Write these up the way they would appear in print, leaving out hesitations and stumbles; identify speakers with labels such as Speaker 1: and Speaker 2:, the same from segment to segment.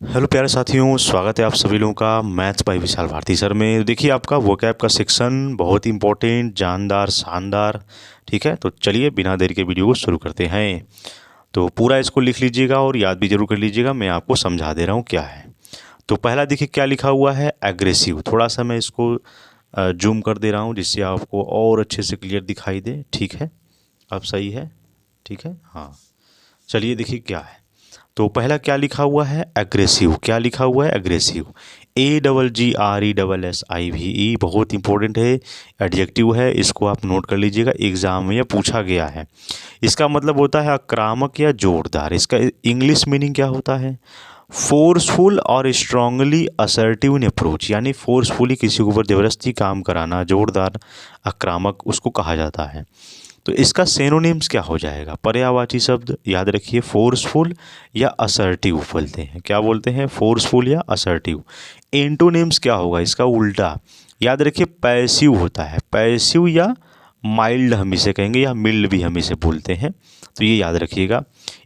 Speaker 1: Hello प्यारे साथियों, स्वागत है आप सभी लोगों का maths by Vishal Bharti sir में। देखिए आपका वोकैब का सेक्शन बहुत इंपॉर्टेंट, जानदार, शानदार। ठीक है, तो चलिए बिना देरी के वीडियो को शुरू करते हैं। तो पूरा इसको लिख लीजिएगा और याद भी जरूर कर लीजिएगा, मैं आपको समझा दे रहा हूँ क्या है। तो पहला देखिए क्या लिखा हुआ है, एग्रेसिव। थोड़ा सा मैं इसको जूम कर दे रहा हूँ जिससे आपको और अच्छे से क्लियर दिखाई दे। ठीक है, अब सही है। ठीक है, हाँ। चलिए देखिए क्या है। तो पहला क्या लिखा हुआ है, एग्रेसिव। क्या लिखा हुआ है, एग्रेसिव। AGGRESSIVE, बहुत इंपॉर्टेंट है, एडजेक्टिव है, इसको आप नोट कर लीजिएगा, एग्जाम में यह पूछा गया है। इसका मतलब होता है आक्रामक या जोरदार। इसका इंग्लिश मीनिंग क्या होता है, फोर्सफुल और स्ट्रांगली असर्टिव इन अप्रोच, यानी फोर्सफुली किसी के ऊपर ज़बरदस्ती काम कराना, जोरदार, आक्रामक, उसको कहा जाता है। तो इसका सेनोनिम्स क्या हो जाएगा, पर्यायवाची शब्द याद रखिए, फोर्सफुल या असर्टिव बोलते हैं। क्या बोलते हैं, फोर्सफुल या असर्टिव। एंटोनिम्स क्या होगा, इसका उल्टा याद रखिए, पैसिव होता है। पैसिव या माइल्ड हम इसे कहेंगे, या मिल्ड भी हम इसे बोलते हैं। तो ये याद रखिएगा।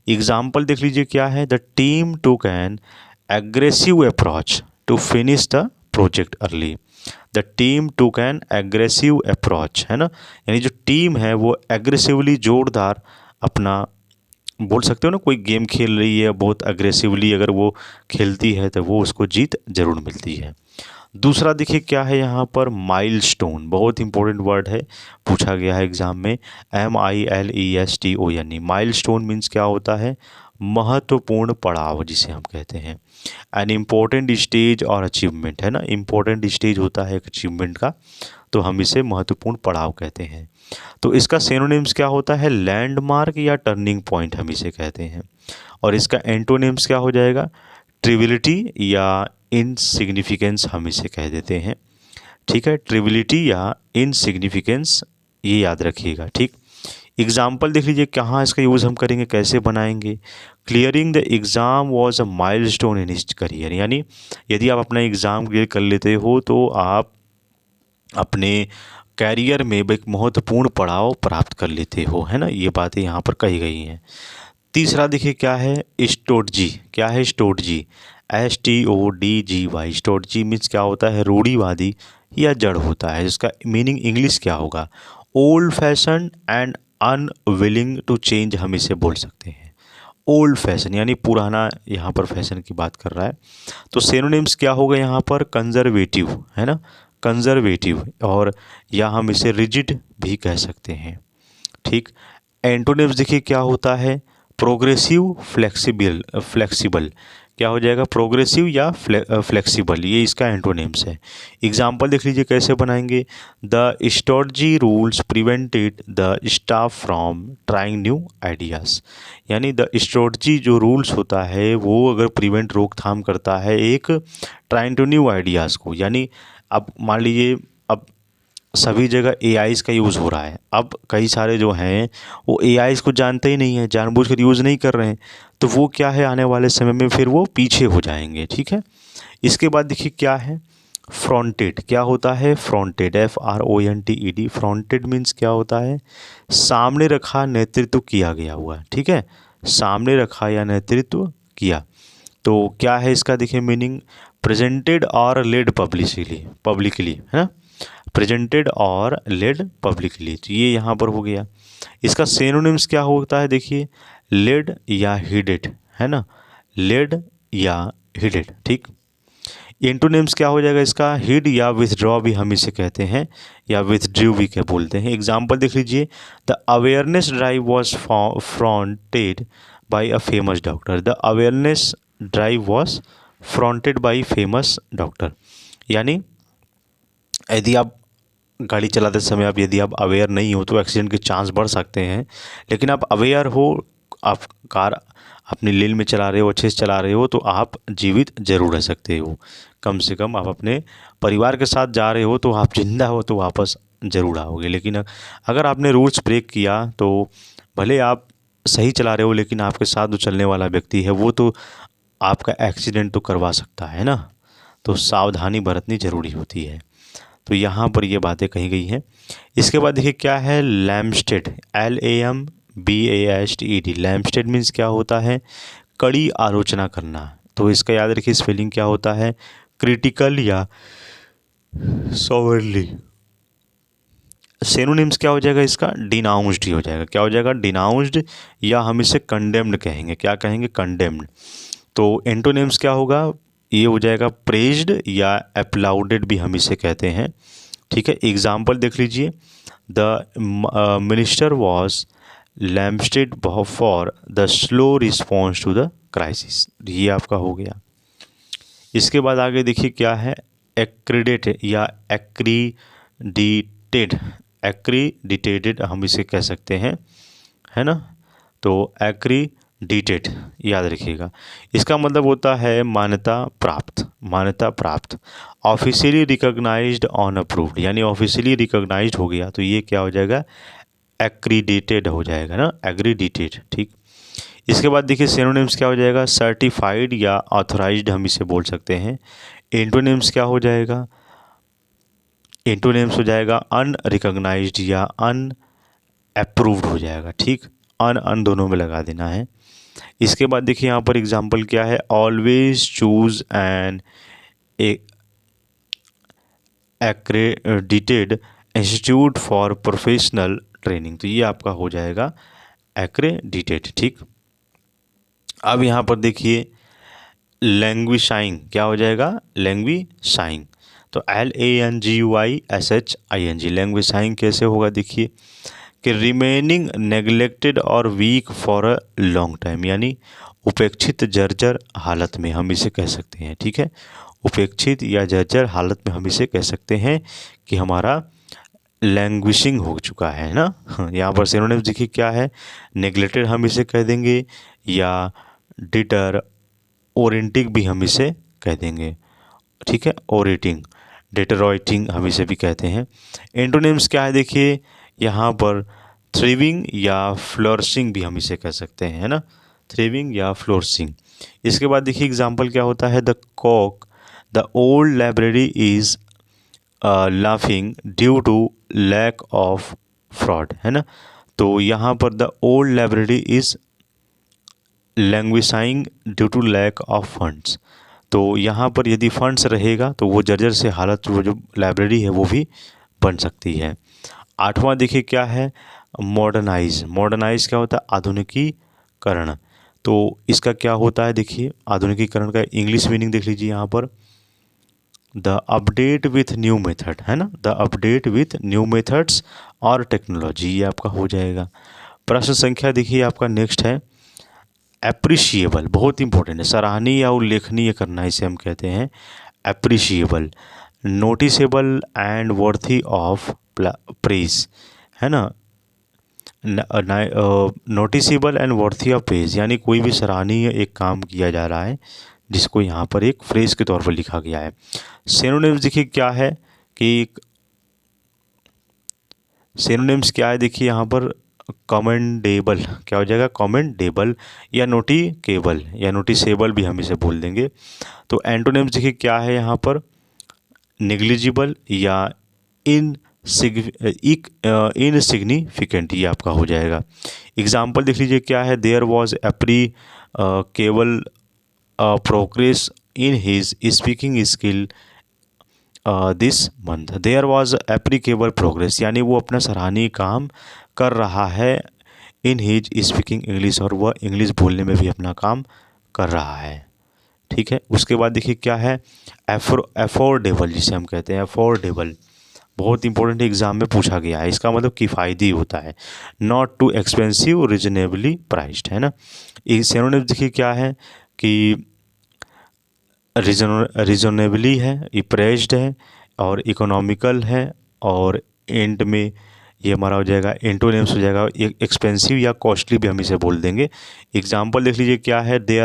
Speaker 1: एग्जाम्पल देख लीजिए क्या है, the team took an aggressive approach to finish the project early. The team took an aggressive approach, है ना, यानी जो टीम है वो एग्रेसिवली, जोरदार अपना, बोल सकते हो ना, कोई गेम खेल रही है बहुत अग्रेसिवली, अगर वो खेलती है तो वो उसको जीत जरूर मिलती है। दूसरा देखिए क्या है यहाँ पर, माइलस्टोन, बहुत इंपॉर्टेंट वर्ड है, पूछा गया है एग्जाम में। MILESTON, माइलस्टोन मीन्स क्या होता है, महत्वपूर्ण पड़ाव जिसे हम कहते हैं। एन इम्पोर्टेंट स्टेज और अचीवमेंट, है ना, इम्पोर्टेंट स्टेज होता है एक अचीवमेंट का, तो हम इसे महत्वपूर्ण पड़ाव कहते हैं। तो इसका सिनोनिम्स क्या होता है, लैंडमार्क या टर्निंग पॉइंट हम इसे कहते हैं। और इसका एंटोनिम्स क्या हो जाएगा, ट्रिविलिटी या इनसिग्निफिकेंस हम इसे कह देते हैं। ठीक है, ट्रिविलिटी या इनसिग्निफिकेंस, ये याद रखिएगा। ठीक, एग्जाम्पल देख लीजिए कहाँ इसका यूज़ हम करेंगे, कैसे बनाएंगे। Clearing the exam was a milestone in his career, यानी यदि आप अपना एग्ज़ाम क्लियर कर लेते हो तो आप अपने कैरियर में एक महत्वपूर्ण पड़ाव प्राप्त कर लेते हो, है ना, ये बातें यहाँ पर कही गई हैं। तीसरा देखिए क्या है, स्टोटजी। क्या है, स्टोटजी, STODGY। स्टोटजी मीन्स क्या होता है, रूढ़िवादी या जड़ होता है। इसका मीनिंग इंग्लिश क्या होगा, old fashion and unwilling to change हम इसे बोल सकते हैं। ओल्ड फैशन यानी पुराना, यहाँ पर फैशन की बात कर रहा है। तो सिनोनिम्स क्या होगा यहाँ पर, कंजर्वेटिव, है ना, कंजर्वेटिव, और या हम इसे रिजिड भी कह सकते हैं। ठीक, एंटोनिम्स देखिए क्या होता है, प्रोग्रेसिव, फ्लेक्सिबल। फ्लेक्सिबल क्या हो जाएगा, प्रोग्रेसिव या फ्लेक्सिबल, ये इसका एंटोनिम्स है। एग्जाम्पल देख लीजिए कैसे बनाएंगे, the stodgy rules prevented the staff from trying new ideas, यानी द स्टोरजी जो रूल्स होता है वो अगर प्रिवेंट, रोकथाम करता है एक ट्राइंग टू न्यू आइडियाज़ को, यानी अब मान लीजिए अब सभी जगह AIs का यूज़ हो रहा है। अब कई सारे जो हैं वो AIs को जानते ही नहीं है, जानबूझकर यूज़ नहीं कर रहे हैं, तो वो क्या है, आने वाले समय में फिर वो पीछे हो जाएंगे। ठीक है, इसके बाद देखिए क्या है, फ्रंटेड। क्या होता है, फ्रंटेड, FRONTED। फ्रंटेड मीन्स क्या होता है, सामने रखा, नेतृत्व किया गया हुआ। ठीक है, सामने रखा या नेतृत्व किया। तो क्या है इसका देखिए मीनिंग, प्रेजेंटेड और लेड पब्लिकली, पब्लिकली, है ना, प्रेजेंटेड और लेड पब्लिकली, तो ये यहाँ पर हो गया। इसका सिनोनिम्स क्या होता है, देखिए, लेड या हिडेड, है ना, लेड या हिडेड। ठीक, एंटोनिम्स क्या हो जाएगा इसका, हिड या विथड्रॉ भी हम इसे कहते हैं, या विथड्रू भी क्या बोलते हैं। एग्जाम्पल देख लीजिए, the awareness drive was fronted by a famous doctor. The awareness drive was fronted by famous doctor, यानी यदि आप गाड़ी चलाते समय आप यदि आप अवेयर नहीं हो तो एक्सीडेंट के चांस बढ़ सकते हैं, लेकिन आप अवेयर हो, आप कार अपनी लेन में चला रहे हो, अच्छे से चला रहे हो, तो आप जीवित जरूर रह सकते हो। कम से कम आप अपने परिवार के साथ जा रहे हो तो आप जिंदा हो तो वापस ज़रूर आओगे। लेकिन अगर आपने रूल्स ब्रेक किया तो भले आप सही चला रहे हो, लेकिन आपके साथ जो चलने वाला व्यक्ति है वो तो आपका एक्सीडेंट तो करवा सकता है ना। तो सावधानी बरतनी ज़रूरी होती है। तो यहाँ पर ये बातें कही गई हैं। इसके बाद देखिए क्या है, लैम्स्टेड, LAMBASTED। लैम्स्टेड मीन्स क्या होता है, कड़ी आलोचना करना। तो इसका याद रखिए स्पेलिंग क्या होता है, क्रिटिकल या सॉवरली। सिनोनिम्स क्या हो जाएगा इसका, डिनाउंस्ड ही हो जाएगा। क्या हो जाएगा, डिनाउंस्ड, या हम इसे कंडेम्ड कहेंगे। क्या कहेंगे, कंडेम्ड। तो एंटोनिम्स क्या होगा, ये हो जाएगा प्रेज्ड या अप्लाउडेड भी हम इसे कहते हैं। ठीक है, एग्जाम्पल देख लीजिए, the minister was lambasted for the slow response to the crisis. ये आपका हो गया। इसके बाद आगे देखिए क्या है, एक्रीडेटेड या एक्रीडिटेड। एक्रीडिटेटेड हम इसे कह सकते हैं, है ना। तो एक्रीडिटेड याद रखिएगा, इसका मतलब होता है मान्यता प्राप्त। मान्यता प्राप्त, ऑफिशियली रिकॉग्नाइज्ड ऑन अप्रूव्ड, यानी ऑफिशियली रिकॉग्नाइज्ड हो गया तो ये क्या हो जाएगा, एक्रीडिटेड हो जाएगा ना, एक्रीडिटेड। ठीक, इसके बाद देखिए सिनोनिम्स क्या हो जाएगा, सर्टिफाइड या ऑथराइज्ड हम इसे बोल सकते हैं। एंटोनिम्स क्या हो जाएगा, एंटोनिम्स हो जाएगा अनरिकॉग्नाइज्ड या अनअप्रूव्ड हो जाएगा। ठीक, अन दोनों में लगा देना है। इसके बाद देखिए यहाँ पर एग्जांपल क्या है, always choose an accredited institute for professional training. तो ये आपका हो जाएगा एक्रेडिटेड। ठीक, अब यहाँ पर देखिए लैंग्विशाइंग क्या हो जाएगा, लैंग्विशाइंग। तो LANGUISHING, लैंग्विशाइंग कैसे होगा, देखिए कि रिमेनिंग नेग्लेक्टेड और weak for a long time, यानी उपेक्षित जर्जर हालत में हम इसे कह सकते हैं। ठीक है, उपेक्षित या जर्जर हालत में हम इसे कह सकते हैं कि हमारा लैंग्विशिंग हो चुका है ना। यहाँ पर सिनोनिम्स देखिए क्या है, नेग्लेक्टेड हम इसे कह देंगे, या डिटर ओरेंटिंग भी हम इसे कह देंगे। ठीक है, ओरेटिंग, डेटरॉइटिंग हम इसे भी कहते हैं। एंटोनिम्स क्या है, देखिए यहाँ पर थ्रिविंग या फ्लोरिशिंग भी हम इसे कह सकते हैं, है ना, थ्रिविंग या फ्लोरिशिंग। इसके बाद देखिए एग्जांपल क्या होता है, the cock, the old library is laughing due to lack of fraud, है ना। तो यहाँ पर the old library is languishing due to lack of funds. तो यहाँ पर यदि फंड्स रहेगा तो वो जर्जर से हालत, वो जो लाइब्रेरी है वो भी बन सकती है। आठवां देखिए क्या है, मॉडर्नाइज। मॉडर्नाइज क्या होता है, आधुनिकीकरण। तो इसका क्या होता है, देखिए आधुनिकीकरण का इंग्लिश मीनिंग देख लीजिए यहाँ पर, the update with new method, है ना, the update with new methods और टेक्नोलॉजी, ये आपका हो जाएगा। प्रश्न संख्या देखिए आपका नेक्स्ट है, एप्रिशिएबल, बहुत इंपॉर्टेंट है, सराहनीय या उल्लेखनीय करना इसे हम कहते हैं appreciable. Noticeable and worthy of praise, है ना, noticeable and worthy of praise, यानी कोई भी सराहनीय एक काम किया जा रहा है जिसको यहाँ पर एक फ्रेज के तौर पर लिखा गया है। सिनोनिम्स देखिए क्या है कि सिनोनिम्स क्या है, देखिए यहाँ पर कमेंडेबल क्या हो जाएगा, कमेंडेबल या नोटिकेबल या नोटिसेबल भी हम इसे बोल देंगे। तो एंटोनिम्स देखिए क्या है यहाँ पर, नेग्लिजिबल या इनसिग्निफिकेंट, ये आपका हो जाएगा। एग्जाम्पल देख लीजिए क्या है, there was appreciable progress in his speaking skill this month. There was appreciable progress, यानी वो अपना सराहनीय काम कर रहा है इन हिज स्पीकिंग इंग्लिश, और वह इंग्लिश बोलने में भी अपना काम कर रहा है। ठीक है, उसके बाद देखिए क्या है, अफोर्डेबल, जिसे हम कहते हैं अफोर्डेबल, बहुत इंपॉर्टेंट एग्जाम में पूछा गया है। इसका मतलब किफ़ायती होता है, not too expensive, reasonably priced, है ना। सिनोनिम्स देखिए क्या है कि रिजनेबली है, ये प्राइस्ड है, और इकोनॉमिकल है, और एंड में ये हमारा हो जाएगा एंटोनिम्स हो जाएगा एक्सपेंसिव या कॉस्टली भी हम इसे बोल देंगे। एग्जाम्पल देख लीजिए क्या है, they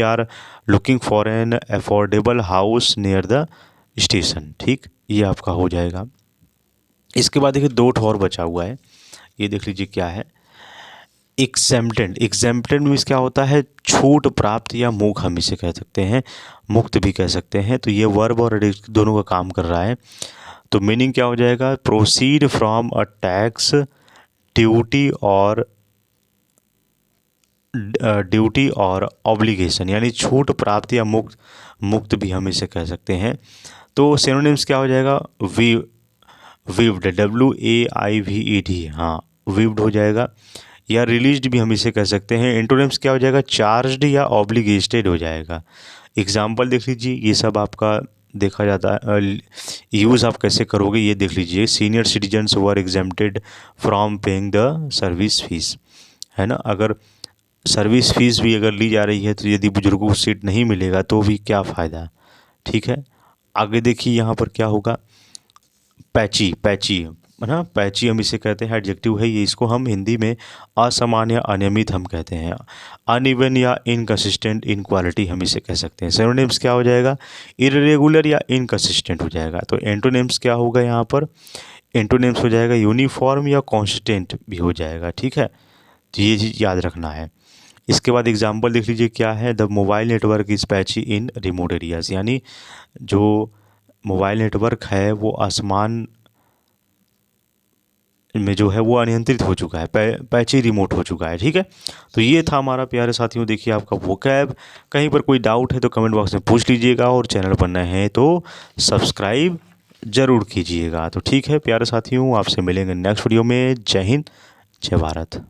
Speaker 1: are looking for an affordable house near the station. ठीक, ये आपका हो जाएगा। इसके बाद देखिए दो ठोर बचा हुआ है, ये देख लीजिए क्या है, एग्जेम्प्टेड। एग्जेम्प्टेड मीन्स क्या होता है, छूट प्राप्त या मुक्त हम इसे कह सकते हैं, मुक्त भी कह सकते हैं। तो ये वर्ब और एडजेक्टिव दोनों का काम कर रहा है। तो मीनिंग क्या हो जाएगा, proceed from a tax, duty और ड्यूटी और ऑब्लिगेशन, यानी छूट, प्राप्त या मुक्त भी हम इसे कह सकते हैं। तो सिनोनिम्स क्या हो जाएगा? विव्ड, WAIVED, हाँ विव्ड हो जाएगा, या रिलीज्ड भी हम इसे कह सकते हैं। एंटोनिम्स क्या हो जाएगा? चार्ज्ड या ऑब्लिगेटेड हो जाएगा। एग्जाम्पल देख लीजिए, ये सब आपका देखा जाता है, यूज़ आप कैसे करोगे ये देख लीजिए। Senior citizens were exempted from paying the service fees, है ना। अगर सर्विस फीस भी अगर ली जा रही है तो यदि बुजुर्गों को सीट नहीं मिलेगा तो भी क्या फ़ायदा, ठीक है। आगे देखिए यहाँ पर क्या होगा? पैची, पैची है ना, पैची हम इसे कहते हैं, एडजेक्टिव है ये, इसको हम हिंदी में असमान या अनियमित हम कहते हैं। अनइवन या इनकंसिस्टेंट इन क्वालिटी हम इसे कह सकते हैं। सिनोनिम्स क्या हो जाएगा? इर्रेगुलर या इनकंसिस्टेंट हो जाएगा। तो एंटोनिम्स क्या होगा यहाँ पर? एंटोनिम्स हो जाएगा यूनिफॉर्म या कॉन्स्टेंट भी हो जाएगा, ठीक है। तो ये चीज़ याद रखना है। इसके बाद एग्जाम्पल देख लीजिए क्या है? The mobile network is patchy in remote areas, यानी जो मोबाइल नेटवर्क है वो आसमान में जो है वो अनियंत्रित हो चुका है, पैची रिमोट हो चुका है, ठीक है। तो ये था हमारा प्यारे साथियों, देखिए आपका वोकैब। कहीं पर कोई डाउट है तो कमेंट बॉक्स में पूछ लीजिएगा, और चैनल पर नए हैं तो सब्सक्राइब ज़रूर कीजिएगा। तो ठीक है प्यारे साथियों, आपसे मिलेंगे नेक्स्ट वीडियो में। जय हिंद, जय भारत।